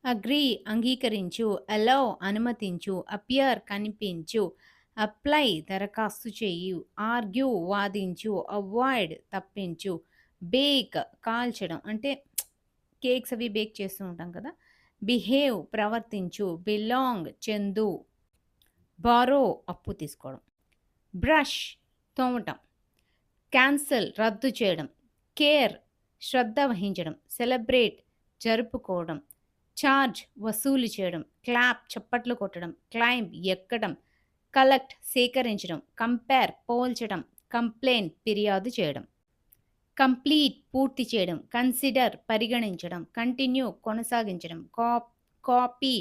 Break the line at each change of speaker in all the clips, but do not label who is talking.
Agree అంగీకరించు, allow అనుమతించు, appear కనిపించు, apply దరఖాస్తు చెయ్యు, ఆర్గ్యూ వాదించు, అవాయిడ్ తప్పించు, బేక్ కాల్చడం అంటే కేక్స్ అవి బేక్ చేస్తూ ఉంటాం కదా. బిహేవ్ ప్రవర్తించు, బిలాంగ్ చెందు, బారో అప్పు తీసుకోవడం, బ్రష్ తోమటం, క్యాన్సిల్ రద్దు చేయడం, కేర్ శ్రద్ధ వహించడం, సెలబ్రేట్ జరుపుకోవడం, చార్జ్ వసూలు చేయడం, క్లాప్ చప్పట్లు కొట్టడం, క్లైంబ్ ఎక్కడం, కలెక్ట్ సేకరించడం, కంపేర్ పోల్చడం, కంప్లైంట్ ఫిర్యాదు చేయడం, కంప్లీట్ పూర్తి చేయడం, కన్సిడర్ పరిగణించడం, కంటిన్యూ కొనసాగించడం, కాపీ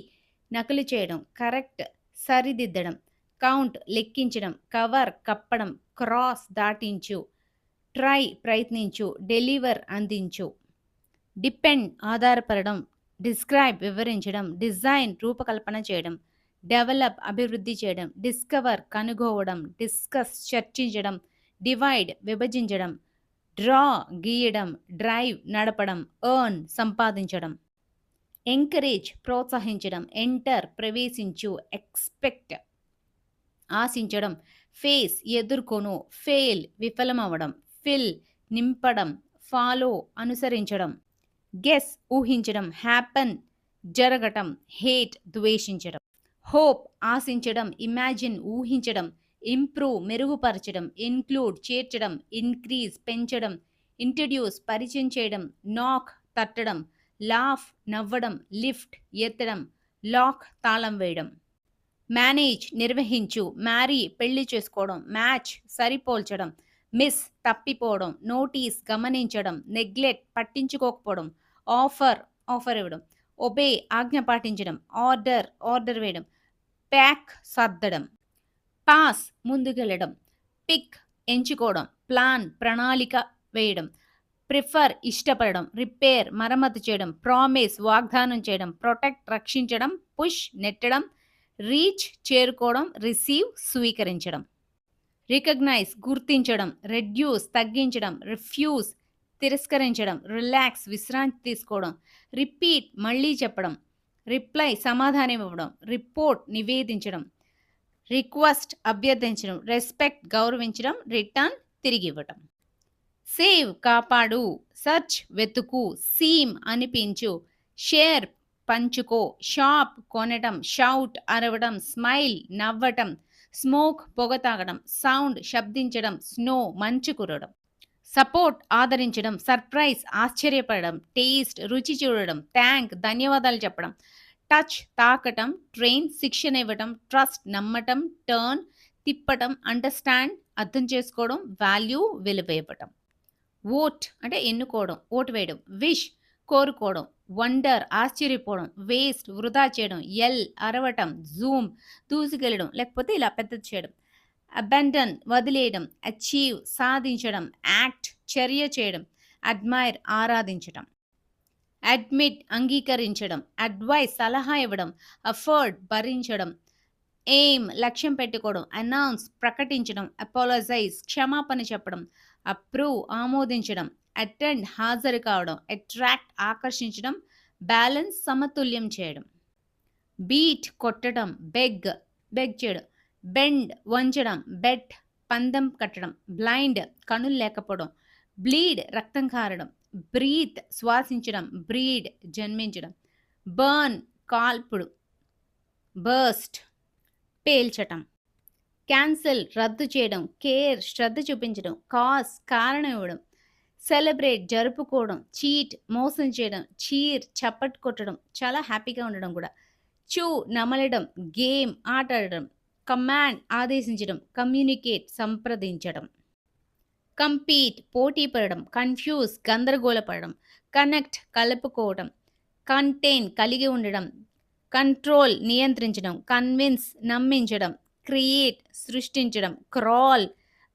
నకలు చేయడం, కరెక్ట్ సరిదిద్దడం, కౌంట్ లెక్కించడం, కవర్ కప్పడం, క్రాస్ దాటించు, ట్రై ప్రయత్నించు, డెలివర్ అందించు, డిపెండ్ ఆధారపడడం, డిస్క్రైబ్ వివరించడం, డిజైన్ రూపకల్పన చేయడం, డెవలప్ అభివృద్ధి చేయడం, డిస్కవర్ కనుగోవడం, డిస్కస్ చర్చించడం, డివైడ్ విభజించడం, డ్రా గీయడం, డ్రైవ్ నడపడం, ఎర్న్ సంపాదించడం, ఎంకరేజ్ ప్రోత్సహించడం, ఎంటర్ ప్రవేశించు, ఎక్స్పెక్ట్ ఆశించడం, ఫేస్ ఎదుర్కొను, ఫెయిల్ విఫలమవడం, ఫిల్ నింపడం, ఫాలో అనుసరించడం, గెస్ ఊహించడం, హ్యాపన్ జరగటం, హేట్ ద్వేషించడం, హోప్ ఆశించడం, ఇమాజిన్ ఊహించడం, ఇంప్రూవ్ మెరుగుపరచడం, ఇన్క్లూడ్ చేర్చడం, ఇంక్రీజ్ పెంచడం, ఇంట్రడ్యూస్ పరిచయం చేయడం, నాక్ తట్టడం, లాఫ్ నవ్వడం, లిఫ్ట్ ఎత్తడం, లాక్ తాళం వేయడం, మేనేజ్ నిర్వహించు, మ్యారీ పెళ్లి చేసుకోవడం, మ్యాచ్ సరిపోల్చడం, మిస్ తప్పిపోవడం, నోటీస్ గమనించడం, నెగ్లెక్ట్ పట్టించుకోకపోవడం, ఆఫర్ ఆఫర్ ఇవ్వడం, ఒబే ఆజ్ఞ పాటించడం, ఆర్డర్ వేయడం, ప్యాక్ సర్దడం, పాస్ ముందుకెళ్ళడం, పిక్ ఎంచుకోవడం, ప్లాన్ ప్రణాళిక వేయడం, ప్రిఫర్ ఇష్టపడడం, రిపేర్ మరమ్మతు చేయడం, ప్రామిస్ వాగ్దానం చేయడం, ప్రొటెక్ట్ రక్షించడం, పుష్ నెట్టడం, రీచ్ చేరుకోవడం, రిసీవ్ స్వీకరించడం, రికగ్నైజ్ గుర్తించడం, రెడ్యూస్ తగ్గించడం, రిఫ్యూజ్ తిరస్కరించడం, రిలాక్స్ విశ్రాంతి తీసుకోవడం, రిపీట్ మళ్ళీ చెప్పడం, రిప్లై సమాధానం ఇవ్వడం, రిపోర్ట్ నివేదించడం, రిక్వెస్ట్ అభ్యర్థించడం, రెస్పెక్ట్ గౌరవించడం, రిటర్న్ తిరిగి ఇవ్వడం, సేవ్ కాపాడు, సర్చ్ వెతుకు, సీమ్ అనిపించు, షేర్ పంచుకో, షాప్ కొనటం, షౌట్ అరవడం, స్మైల్ నవ్వటం, స్మోక్ పొగ తాగడం, సౌండ్ శబ్దించడం, స్నో మంచు కురవడం, సపోర్ట్ ఆదరించడం, సర్ప్రైజ్ ఆశ్చర్యపడడం, టేస్ట్ రుచి చూడడం, థ్యాంక్ ధన్యవాదాలు చెప్పడం, టచ్ తాకటం, ట్రైన్ శిక్షణ ఇవ్వటం, ట్రస్ట్ నమ్మటం, టర్న్ తిప్పటం, అండర్స్టాండ్ అర్థం చేసుకోవడం, వాల్యూ విలువ ఇవ్వటం, ఓట్ అంటే ఎన్నుకోవడం ఓటు వేయడం, విష్ కోరుకోవడం, వండర్ ఆశ్చర్యపోవడం, వేస్ట్ వృధా చేయడం, ఎల్ అరవటం, జూమ్ దూసుకెళ్ళడం లేకపోతే ఇలా పెద్దది చేయడం, అబండన్ వదిలేయడం, అచీవ్ సాధించడం, యాక్ట్ చర్య చేయడం, అడ్మైర్ ఆరాధించడం, అడ్మిట్ అంగీకరించడం, అడ్వైస్ సలహా ఇవ్వడం, అఫర్డ్ భరించడం, ఎయిమ్ లక్ష్యం పెట్టుకోవడం, అనౌన్స్ ప్రకటించడం, అపాలజైజ్ క్షమాపణ చెప్పడం, అప్రూవ్ ఆమోదించడం, అటెండ్ హాజరు కావడం, అట్రాక్ట్ ఆకర్షించడం, బ్యాలెన్స్ సమతుల్యం చేయడం, బీట్ కొట్టడం, బెగ్ చేయడం, బెండ్ వంచడం, బెట్ పందెం కట్టడం, బ్లైండ్ కనులు లేకపోవడం, బ్లీడ్ రక్తం కారడం, బ్రీత్ శ్వాసించడం, బ్రీడ్ జన్మించడం, బర్న్ కాల్పుడు, బర్స్ట్ పేల్చటం, క్యాన్సిల్ రద్దు చేయడం, కేర్ శ్రద్ధ చూపించడం, కాజ్ కారణం ఇవ్వడం, సెలబ్రేట్ జరుపుకోవడం, చీట్ మోసం చేయడం, చీర్ చప్పట్ కొట్టడం చాలా హ్యాపీగా ఉండడం కూడా, చూ నమలడం, గేమ్ ఆట ఆడడం, కమాండ్ ఆదేశించడం, కమ్యూనికేట్ సంప్రదించడం, కంపీట్ పోటీ పడడం, కన్ఫ్యూజ్ గందరగోళపడడం, కనెక్ట్ కలుపుకోవడం, కంటైన్ కలిగి ఉండడం, కంట్రోల్ నియంత్రించడం, కన్విన్స్ నమ్మించడం, క్రియేట్ సృష్టించడం, క్రాల్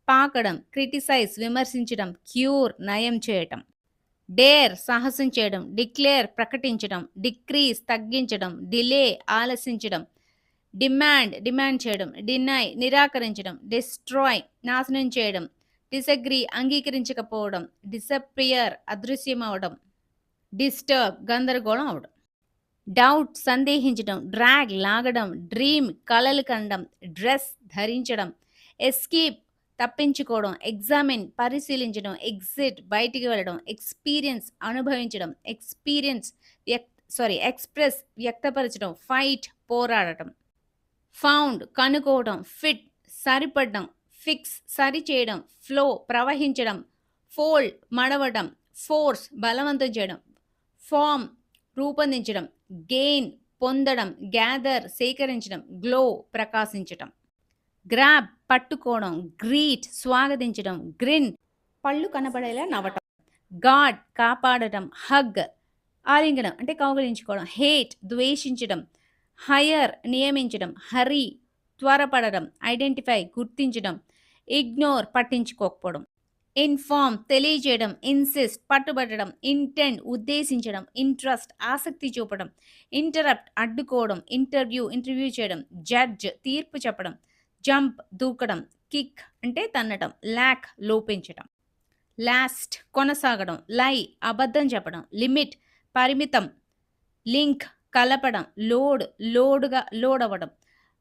పాకడం, క్రిటిసైజ్ విమర్శించడం, క్యూర్ నయం చేయటం, డేర్ సాహసం చేయడం, డిక్లేర్ ప్రకటించడం, డిక్రీజ్ తగ్గించడం, డిలే ఆలసించడం, డిమాండ్ చేయడం, డినై నిరాకరించడం, డిస్ట్రాయ్ నాశనం చేయడం, డిసగ్రీ అంగీకరించకపోవడం, డిసపియర్ అదృశ్యం అవడం, డిస్టర్బ్ గందరగోళం అవడం, డౌట్ సందేహించడం, డ్రాగ్ లాగడం, డ్రీమ్ కలలు కండం, డ్రెస్ ధరించడం, ఎస్కేప్ తప్పించుకోవడం, ఎగ్జామిన్ పరిశీలించడం, ఎగ్జిట్ బయటికి వెళ్ళడం, ఎక్స్పీరియన్స్ అనుభవించడం, ఎక్స్ప్రెస్ వ్యక్తపరచడం, ఫైట్ పోరాడటం, ఫౌండ్ కనుక్కోవడం, ఫిట్ సరిపడడం, ఫిక్స్ సరిచేయడం, ఫ్లో ప్రవహించడం, ఫోల్డ్ మడవడం, ఫోర్స్ బలవంతం చేయడం, ఫామ్ రూపొందించడం, గెయిన్ పొందడం, గ్యాదర్ సేకరించడం, గ్లో ప్రకాశించటం, గ్రాబ్ పట్టుకోవడం, గ్రీట్ స్వాగతించడం, గ్రిన్ పళ్ళు కనబడేలా నవ్వటం, గాడ్ కాపాడటం, హగ్ ఆలింగనం అంటే కౌగిలించుకోవడం, హేట్ ద్వేషించడం, హయర్ నియమించడం, హరీ త్వరపడడం, ఐడెంటిఫై గుర్తించడం, ఇగ్నోర్ పట్టించుకోకపోవడం, ఇన్ఫార్మ్ తెలియజేయడం, ఇన్సిస్ట్ పట్టుబట్టడం, ఇంటెండ్ ఉద్దేశించడం, ఇంట్రెస్ట్ ఆసక్తి చూపడం, ఇంటరప్ట్ అడ్డుకోవడం, ఇంటర్వ్యూ చేయడం, జడ్జ్ తీర్పు చెప్పడం, జంప్ దూకడం, కిక్ అంటే తన్నటం, ల్యాక్ లోపించడం, లాస్ట్ కొనసాగడం, లై అబద్ధం చెప్పడం, లిమిట్ పరిమితం, లింక్ కలపడం, లోడ్ అవ్వడం,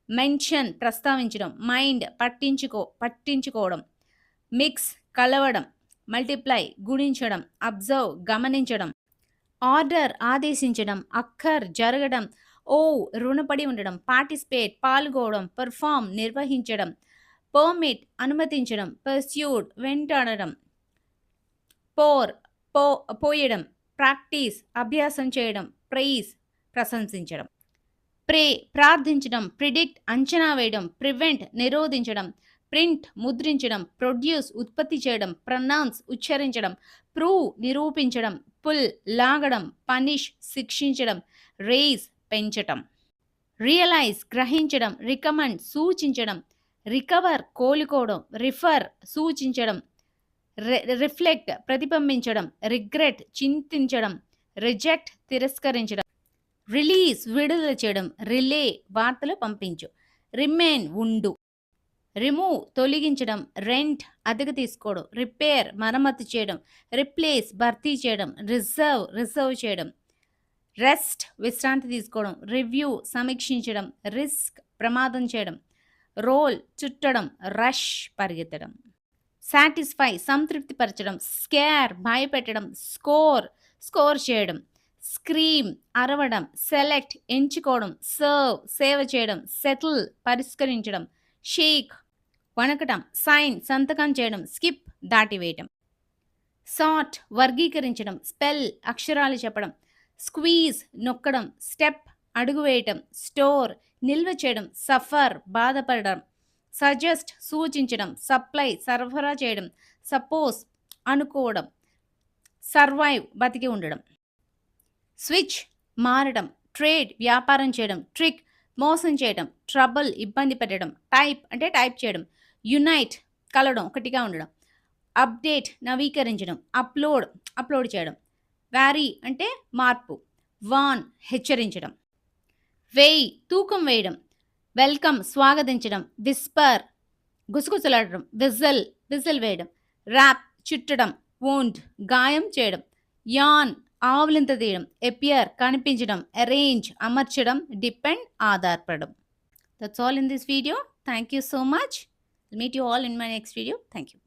మెన్షన్ ప్రస్తావించడం, మైండ్ పట్టించుకోవడం, మిక్స్ కలవడం, మల్టిప్లై గుణించడం, అబ్జర్వ్ గమనించడం, ఆర్డర్ ఆదేశించడం, అక్కర్ జరగడం, ఓ రుణపడి ఉండడం, పార్టిసిపేట్ పాల్గొనడం, పెర్ఫామ్ నిర్వహించడం, పర్మిట్ అనుమతించడం, పర్స్యూడ్ వెంటాడడం, పోయడం, ప్రాక్టీస్ అభ్యాసం చేయడం, ప్రైజ్ ప్రశంసించడం, ప్రే ప్రార్థించడం, ప్రిడిక్ట్ అంచనా వేయడం, ప్రివెంట్ నిరోధించడం, ప్రింట్ ముద్రించడం, ప్రొడ్యూస్ ఉత్పత్తి చేయడం, ప్రొనౌన్స్ ఉచ్చరించడం, ప్రూవ్ నిరూపించడం, పుల్ లాగడం, పనిష్ శిక్షించడం, రేజ్ పెంచటం, రియలైజ్ గ్రహించడం, రికమెండ్ సూచించడం, రికవర్ కోలుకోవడం, రిఫర్ సూచించడం, రిఫ్లెక్ట్ ప్రతిబింబించడం, రిగ్రెట్ చింతించడం, రిజెక్ట్ తిరస్కరించడం, రిలీజ్ విడుదల చేయడం, రిలే వార్తలు పంపించు, రిమైన్ ఉండు, రిమూవ్ తొలగించడం, రెంట్ అద్దెకు తీసుకోవడం, రిపేర్ మరమ్మతు చేయడం, రిప్లేస్ భర్తీ చేయడం, రిజర్వ్ చేయడం, రెస్ట్ విశ్రాంతి తీసుకోవడం, రివ్యూ సమీక్షించడం, రిస్క్ ప్రమాదం చేయడం, రోల్ చుట్టడం, రష్ పరిగెత్తడం, సాటిస్ఫై సంతృప్తిపరచడం, స్కేర్ భయపెట్టడం, స్కోర్ చేయడం, స్క్రీమ్ అరవడం, సెలెక్ట్ ఎంచుకోవడం, సర్వ్ సేవ చేయడం, సెటిల్ పరిష్కరించడం, షేక్ వణకటం, సైన్ సంతకం చేయడం, స్కిప్ దాటివేయటం, సార్ట్ వర్గీకరించడం, స్పెల్ అక్షరాలు చెప్పడం, స్క్వీజ్ నొక్కడం, స్టెప్ అడుగు వేయటం, స్టోర్ నిల్వ చేయడం, సఫర్ బాధపడడం, సజెస్ట్ సూచించడం, సప్లై సరఫరా చేయడం, సపోజ్ అనుకోవడం, సర్వైవ్ బతికి ఉండడం, స్విచ్ మారడం, ట్రేడ్ వ్యాపారం చేయడం, ట్రిక్ మోసం చేయడం, ట్రబుల్ ఇబ్బంది పెట్టడం, టైప్ అంటే టైప్ చేయడం, యునైట్ కలవడం ఒకటిగా ఉండడం, అప్డేట్ నవీకరించడం, అప్లోడ్ చేయడం, వ్యారీ అంటే మార్పు, వాన్ హెచ్చరించడం, వేయి తూకం వేయడం, వెల్కమ్ స్వాగతించడం, విస్పర్ గుసగుసలాడడం, విజిల్ వేయడం, ర్యాప్ చుట్టడం, వోండ్ గాయం చేయడం, యాన్ ఆవులింత తీయడం, ఎపియర్ కనిపించడం, అరేంజ్ అమర్చడం, డిపెండ్ ఆధారపడడం. That's all in this video. Thank you so much. I'll meet you all in my next video. Thank you.